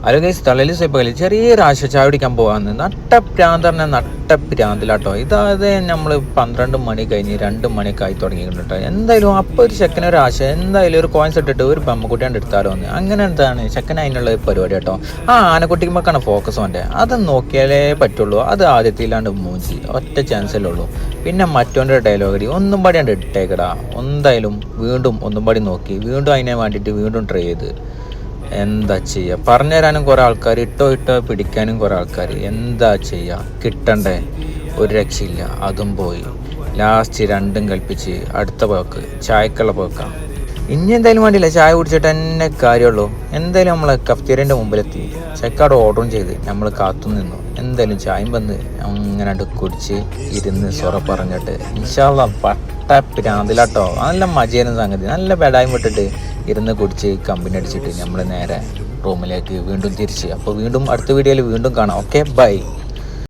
Hello guys, തളയിൽ സെപ്പകല് ചെറിയൊരു ആശ ചായ കുടിക്കാൻ പോകാമെന്ന് നട്ടപ്രാന്തിലാട്ടോ. ഇതായത് നമ്മൾ 12 മണി കഴിഞ്ഞ് 2 മണിയൊക്കെ ആയി തുടങ്ങിയിട്ടുണ്ട്. എന്തായാലും അപ്പോൾ ഒരു ചെക്കനൊരു ആശ, എന്തായാലും ഒരു കോയിൻസ് ഇട്ടിട്ട് ഒരു ബമ്മക്കുട്ടിയാണ്ട് എടുത്താലോ എന്ന്. അങ്ങനെ എന്താണ് ചെക്കൻ അതിനുള്ള പരിപാടി കേട്ടോ. ആനക്കുട്ടിക്കുമ്പോഴാണ് ഫോക്കസ് വേണ്ടേ, അത് നോക്കിയാലേ പറ്റുള്ളൂ. അത് ആദ്യത്തിലാണ്ട് മൂഞ്ചി ഒറ്റ ചാൻസല്ലേ ഉള്ളൂ. പിന്നെ മറ്റോൻ്റെ ഡയലോഗടി ഒന്നും പാടിയാണ്ട് ഇട്ടേക്കടാ. എന്തായാലും വീണ്ടും ഒന്നും പാടി നോക്കി, വീണ്ടും അതിനെ വേണ്ടിയിട്ട് വീണ്ടും ട്രൈ ചെയ്ത്. എന്താ ചെയ്യുക, പറഞ്ഞു തരാനും കുറേ ആൾക്കാർ, ഇട്ടോ പിടിക്കാനും കുറേ ആൾക്കാർ. എന്താ ചെയ്യുക, കിട്ടണ്ടേ, ഒരു രക്ഷയില്ല. അതും പോയി. ലാസ്റ്റ് രണ്ടും കൽപ്പിച്ച് അടുത്ത പോക്ക് ചായക്കുള്ള പോക്കാണ്. ഇനി എന്തായാലും വേണ്ടിയില്ല, ചായ കുടിച്ചിട്ട് തന്നെ കാര്യമുള്ളൂ. എന്തായാലും നമ്മൾ കഫ്തീരിയൻ്റെ മുമ്പിലെത്തി. ചെക്കാട് ഓർഡറും ചെയ്ത് നമ്മൾ കാത്തു നിന്നു. എന്തായാലും ചായം വന്ന് അങ്ങനെ കുടിച്ച് ഇരുന്ന് സൊറ പറഞ്ഞിട്ട് ഇൻഷാ അല്ലാഹ് പട്ട പ്രാന്തിലാട്ടോ. നല്ല മജയായിരുന്നു സംഗതി. നല്ല ബെഡായും വിട്ടിട്ട് ഇരുന്ന് കുടിച്ച് കമ്പനി അടിച്ചിട്ട് നമ്മൾ നേരെ റൂമിലേക്ക് വീണ്ടും തിരിച്ച്. അപ്പോൾ വീണ്ടും അടുത്ത വീഡിയോയിൽ വീണ്ടും കാണാം. Okay, by.